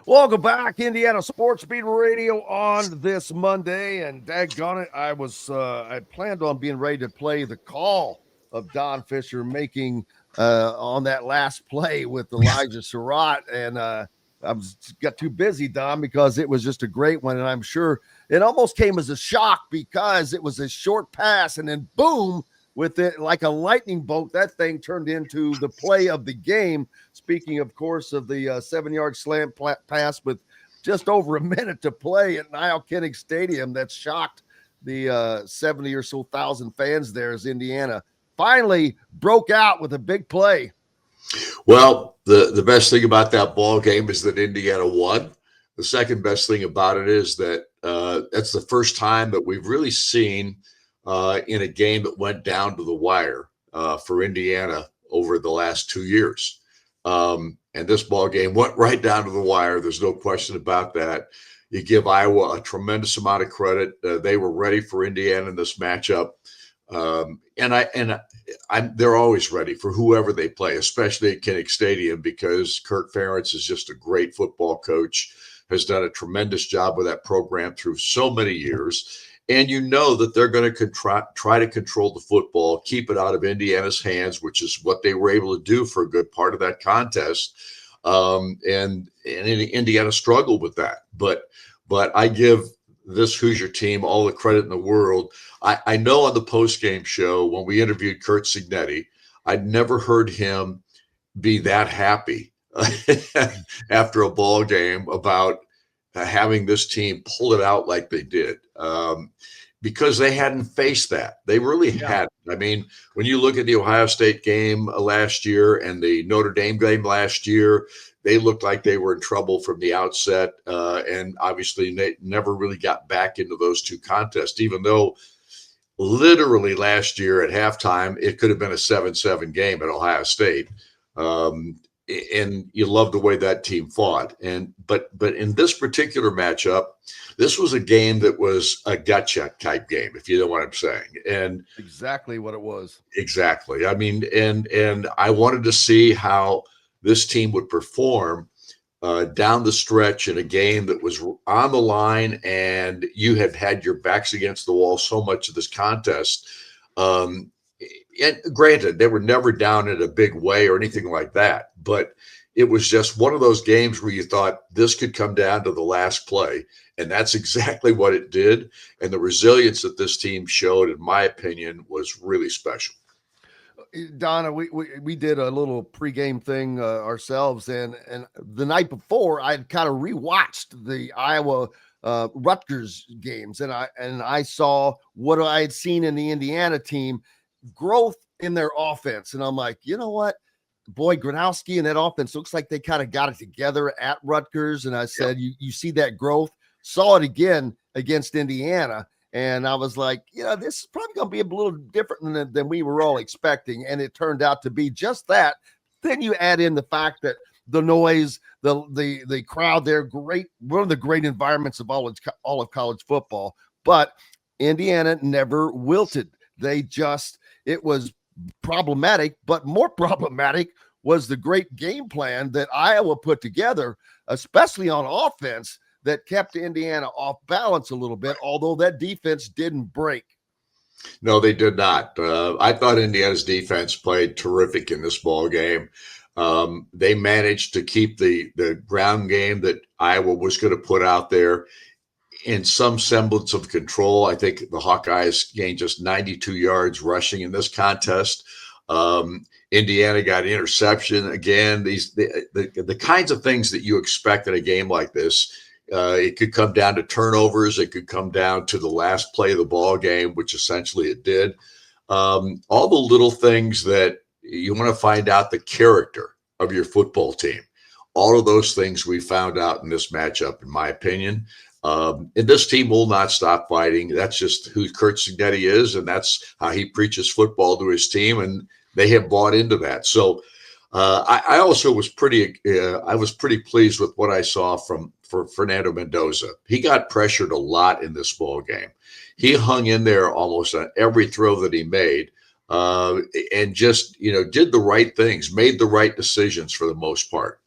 Welcome back, Indiana Sports Beat Radio on this Monday, and daggone it, I planned on being ready to play the call of Don Fischer making on that last play with Elijah Surratt, and got too busy, Don, because it was just a great one, and I'm sure it almost came as a shock because it was a short pass, and then boom, with it like a lightning bolt, that thing turned into the play of the game. Speaking, of course, of the 7-yard slant pass with just over a minute to play at Niall Kinnick Stadium that shocked the 70 or so thousand fans there as Indiana finally broke out with a big play. Well, the best thing about that ball game is that Indiana won. The second best thing about it is that that's the first time that we've really seen in a game that went down to the wire for Indiana over the last 2 years. And this ball game went right down to the wire. There's no question about that. You give Iowa a tremendous amount of credit. They were ready for Indiana in this matchup. They're always ready for whoever they play, especially at Kinnick Stadium, because Kirk Ferentz is just a great football coach, has done a tremendous job with that program through so many years. And you know that they're going to try to control the football, keep it out of Indiana's hands, which is what they were able to do for a good part of that contest. And Indiana struggled with that. But I give this Hoosier team all the credit in the world. I know on the post-game show when we interviewed Curt Cignetti, I'd never heard him be that happy after a ball game about having this team pull it out like they did, because they hadn't faced that. They really hadn't. I mean, when you look at the Ohio State game last year and the Notre Dame game last year, they looked like they were in trouble from the outset. And obviously they never really got back into those two contests, even though literally last year at halftime, it could have been a 7-7 game at Ohio State. And you love the way that team fought. But in this particular matchup, this was a game that was a gotcha type game, if you know what I'm saying. And exactly what it was. Exactly. I mean, and I wanted to see how this team would perform down the stretch in a game that was on the line, and you had had your backs against the wall so much of this contest. And granted, they were never down in a big way or anything like that, but it was just one of those games where you thought this could come down to the last play, and that's exactly what it did. And the resilience that this team showed, in my opinion, was really special. Donna, we did a little pregame thing ourselves, and the night before, I'd kind of rewatched the Iowa Rutgers games, and I saw what I had seen in the Indiana team, growth in their offense, and I'm like, you know what, boy, Gronowski and that offense looks like they kind of got it together at Rutgers, and I said, you see that growth, saw it again against Indiana. And I was like, this is probably going to be a little different than we were all expecting. And it turned out to be just that. Then you add in the fact that the noise, the crowd there, great, one of the great environments of all of college football. But Indiana never wilted. It was problematic, but more problematic was the great game plan that Iowa put together, especially on offense, that kept Indiana off balance a little bit, although that defense didn't break. No, they did not. I thought Indiana's defense played terrific in this ball game. They managed to keep the ground game that Iowa was going to put out there in some semblance of control. I think the Hawkeyes gained just 92 yards rushing in this contest. Indiana got an interception. Again, the kinds of things that you expect in a game like this. It could come down to turnovers. It could come down to the last play of the ball game, which essentially it did. All the little things that you want to find out the character of your football team. All of those things we found out in this matchup, in my opinion. And this team will not stop fighting. That's just who Curt Cignetti is, and that's how he preaches football to his team, and they have bought into that. So I also was pretty pleased with what I saw for Fernando Mendoza. He got pressured a lot in this ball game. He hung in there almost on every throw that he made, and just did the right things, made the right decisions for the most part.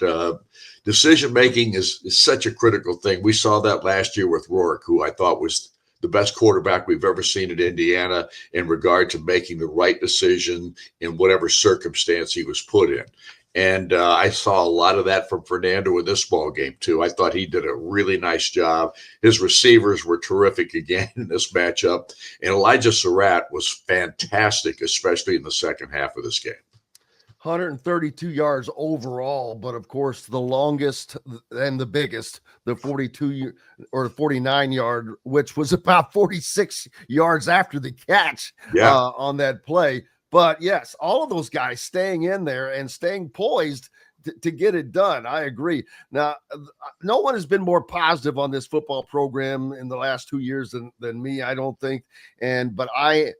decision making is such a critical thing. We saw that last year with Rourke, who I thought was the best quarterback we've ever seen at Indiana in regard to making the right decision in whatever circumstance he was put in. And I saw a lot of that from Fernando in this ball game too. I thought he did a really nice job. His receivers were terrific again in this matchup. And Elijah Surratt was fantastic, especially in the second half of this game. 132 yards overall, but of course the longest and the biggest, the 42 or 49 yard, which was about 46 yards after the catch on that play. But yes, all of those guys staying in there and staying poised to get it done. I agree. Now, no one has been more positive on this football program in the last 2 years than me, I don't think. But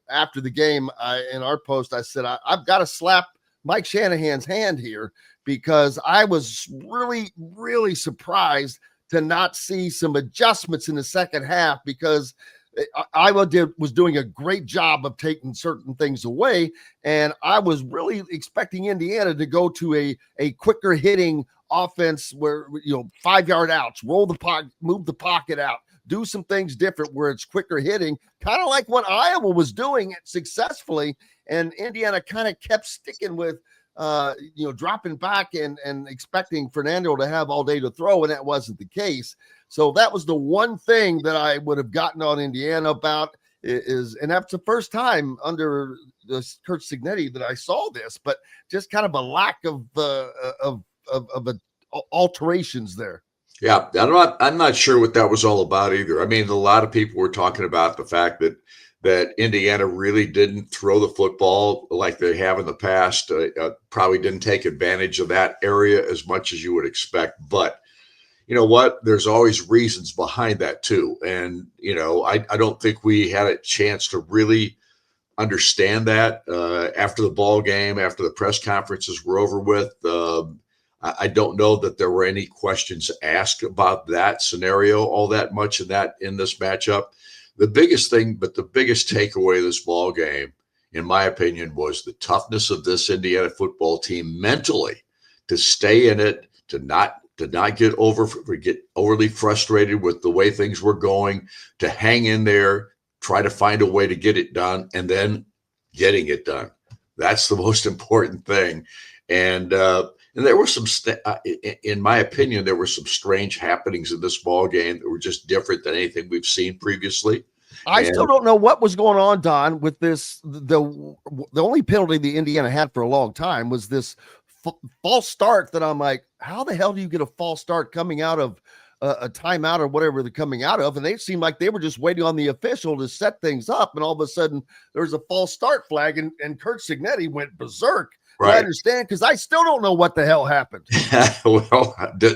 after the game, in our post, I said, I've got to slap Mike Shanahan's hand here, because I was really, really surprised to not see some adjustments in the second half, because Iowa was doing a great job of taking certain things away. And I was really expecting Indiana to go to a quicker hitting offense where, 5 yard outs, roll the pocket, move the pocket out, do some things different where it's quicker hitting, kind of like what Iowa was doing successfully. And Indiana kind of kept sticking with, dropping back and expecting Fernando to have all day to throw, and that wasn't the case. So that was the one thing that I would have gotten on Indiana about and that's the first time under Kurt Cignetti that I saw this, but just kind of a lack of alterations there. Yeah, I'm not sure what that was all about either. I mean, a lot of people were talking about the fact that Indiana really didn't throw the football like they have in the past. Probably didn't take advantage of that area as much as you would expect. But you know what? There's always reasons behind that too. And, I don't think we had a chance to really understand that after the ball game, after the press conferences were over with. I don't know that there were any questions asked about that scenario all that much in this matchup. The biggest takeaway of this ball game, in my opinion, was the toughness of this Indiana football team mentally to stay in it, to not get overly frustrated with the way things were going, to hang in there, try to find a way to get it done, and then getting it done. That's the most important thing. And there were in my opinion, there were some strange happenings in this ball game that were just different than anything we've seen previously. I still don't know what was going on, Don, with this. The only penalty the Indiana had for a long time was this false start that I'm like, how the hell do you get a false start coming out of a timeout or whatever they're coming out of? And they seemed like they were just waiting on the official to set things up. And all of a sudden there's a false start flag and Kurt Cignetti went berserk. Right. I understand, because I still don't know what the hell happened. Well,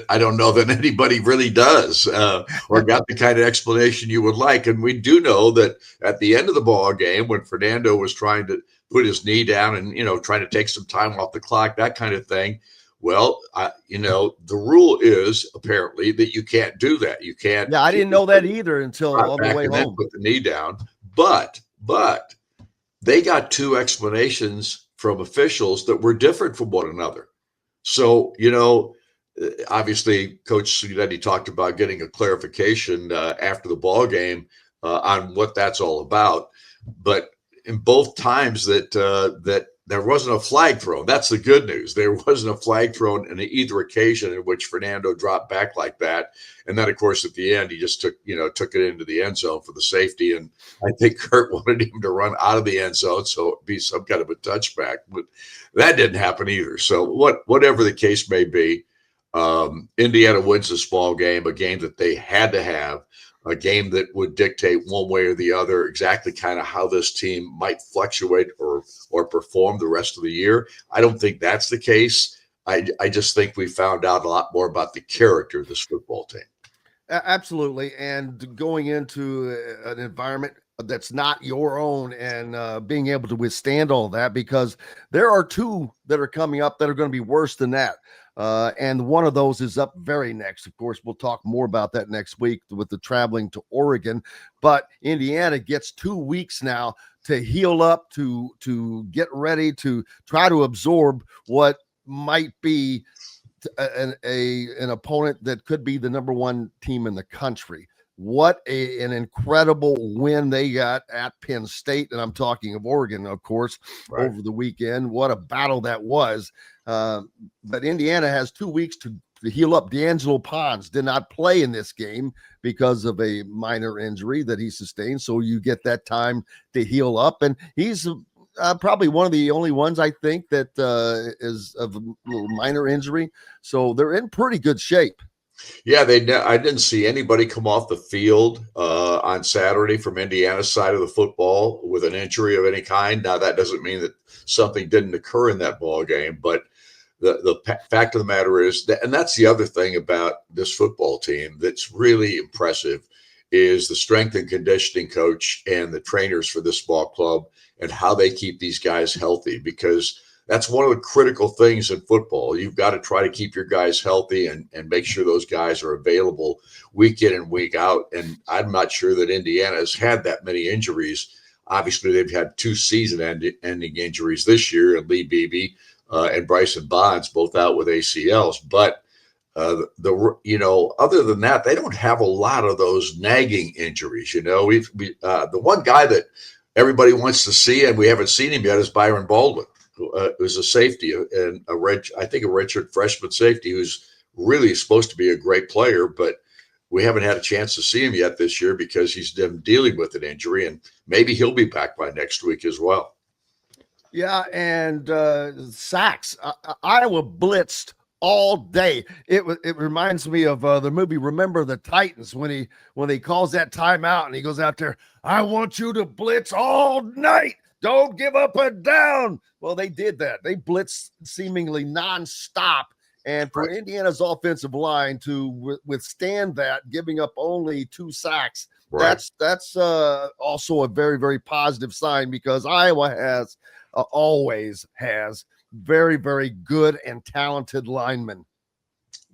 I don't know that anybody really does or got the kind of explanation you would like. And we do know that at the end of the ball game, when Fernando was trying to put his knee down and, trying to take some time off the clock, that kind of thing. Well, the rule is apparently that you can't do that. You can't. Yeah, I didn't know that either until on the way home. Put the knee down. But they got two explanations from officials that were different from one another. So, obviously Coach Cignetti talked about getting a clarification after the ball game on what that's all about. But in both times that there wasn't a flag thrown. That's the good news. There wasn't a flag thrown in either occasion in which Fernando dropped back like that. And then, of course, at the end, he just took it into the end zone for the safety. And I think Kurt wanted him to run out of the end zone, so it'd be some kind of a touchback. But that didn't happen either. So whatever the case may be, Indiana wins this ball game, a game that they had to have, a game that would dictate one way or the other exactly kind of how this team might fluctuate or perform the rest of the year. I don't think that's the case. I just think we found out a lot more about the character of this football team. Absolutely. And going into an environment that's not your own and being able to withstand all that, because there are two that are coming up that are going to be worse than that. And one of those is up very next. Of course, we'll talk more about that next week with the traveling to Oregon. But Indiana gets 2 weeks now to heal up, to get ready, to try to absorb what might be an opponent that could be the number one team in the country. What an incredible win they got at Penn State. And I'm talking of Oregon, of course, Right. over the weekend. What a battle that was. But Indiana has 2 weeks to heal up. D'Angelo Pons did not play in this game because of a minor injury that he sustained. So you get that time to heal up. And he's probably one of the only ones, I think, that is of a little minor injury. So they're in pretty good shape. Yeah, I didn't see anybody come off the field on Saturday from Indiana's side of the football with an injury of any kind. Now, that doesn't mean that something didn't occur in that ball game, but the fact of the matter is that, and that's the other thing about this football team that's really impressive, is the strength and conditioning coach and the trainers for this ball club and how they keep these guys healthy, because that's one of the critical things in football. You've got to try to keep your guys healthy and make sure those guys are available week in and week out. And I'm not sure that Indiana has had that many injuries. Obviously, they've had 2 season-ending injuries this year, and Lee Beebe and Bryson Bonds both out with ACLs. But other than that, they don't have a lot of those nagging injuries. The one guy that everybody wants to see, and we haven't seen him yet, is Byron Baldwin. Who's a safety and a redshirt freshman safety who's really supposed to be a great player, but we haven't had a chance to see him yet this year because he's been dealing with an injury, and maybe he'll be back by next week as well. Yeah, and sacks. Iowa blitzed all day. It reminds me of the movie Remember the Titans when he calls that timeout and he goes out there, I want you to blitz all night. Don't give up a down. Well, they did that. They blitzed seemingly nonstop. And for Indiana's offensive line to withstand that, giving up only 2 sacks, that's also a very, very positive sign, because Iowa always has very, very good and talented linemen.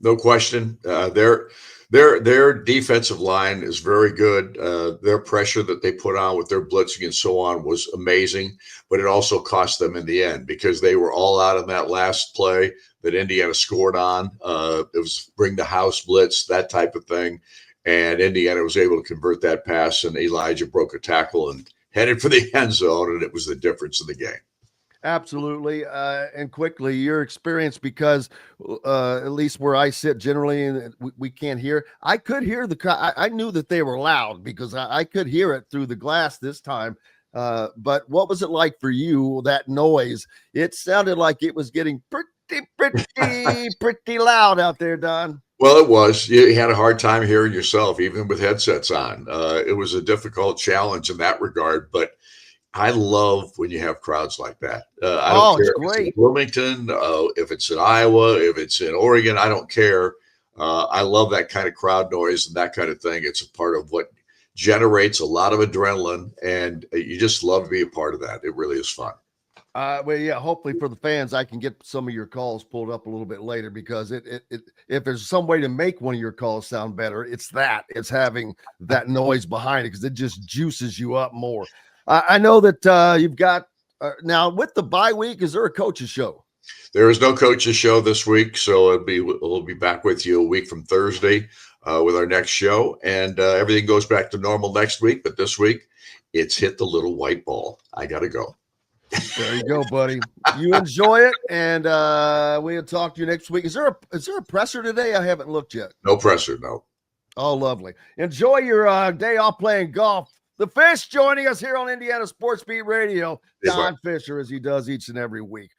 No question. Their defensive line is very good. Their pressure that they put on with their blitzing and so on was amazing, but it also cost them in the end because they were all out in that last play that Indiana scored on. It was bring the house blitz, that type of thing. And Indiana was able to convert that pass, and Elijah broke a tackle and headed for the end zone, and it was the difference in the game. Absolutely. And quickly, your experience, because at least where I sit generally, and we can't hear. I could hear I knew that they were loud because I could hear it through the glass this time. But what was it like for you, that noise? It sounded like it was getting pretty loud out there, Don. Well, it was. You had a hard time hearing yourself, even with headsets on. It was a difficult challenge in that regard, but I love when you have crowds like that. I don't care if it's in Bloomington, if it's in Iowa, if it's in Oregon, I don't care. I love that kind of crowd noise and that kind of thing. It's a part of what generates a lot of adrenaline, and you just love to be a part of that. It really is fun. Well, yeah, hopefully for the fans, I can get some of your calls pulled up a little bit later, because if there's some way to make one of your calls sound better, it's having that noise behind it, because it just juices you up more. I know that you've got now with the bye week. Is there a coach's show? There is no coach's show this week, so we'll be back with you a week from Thursday with our next show, and everything goes back to normal next week. But this week, it's hit the little white ball. I gotta go. There you go, buddy. You enjoy it, and we'll talk to you next week. Is there a presser today? I haven't looked yet. No presser, no. Oh, lovely. Enjoy your day off playing golf. The Fish joining us here on Indiana Sports Beat Radio. Don Fischer, as he does each and every week.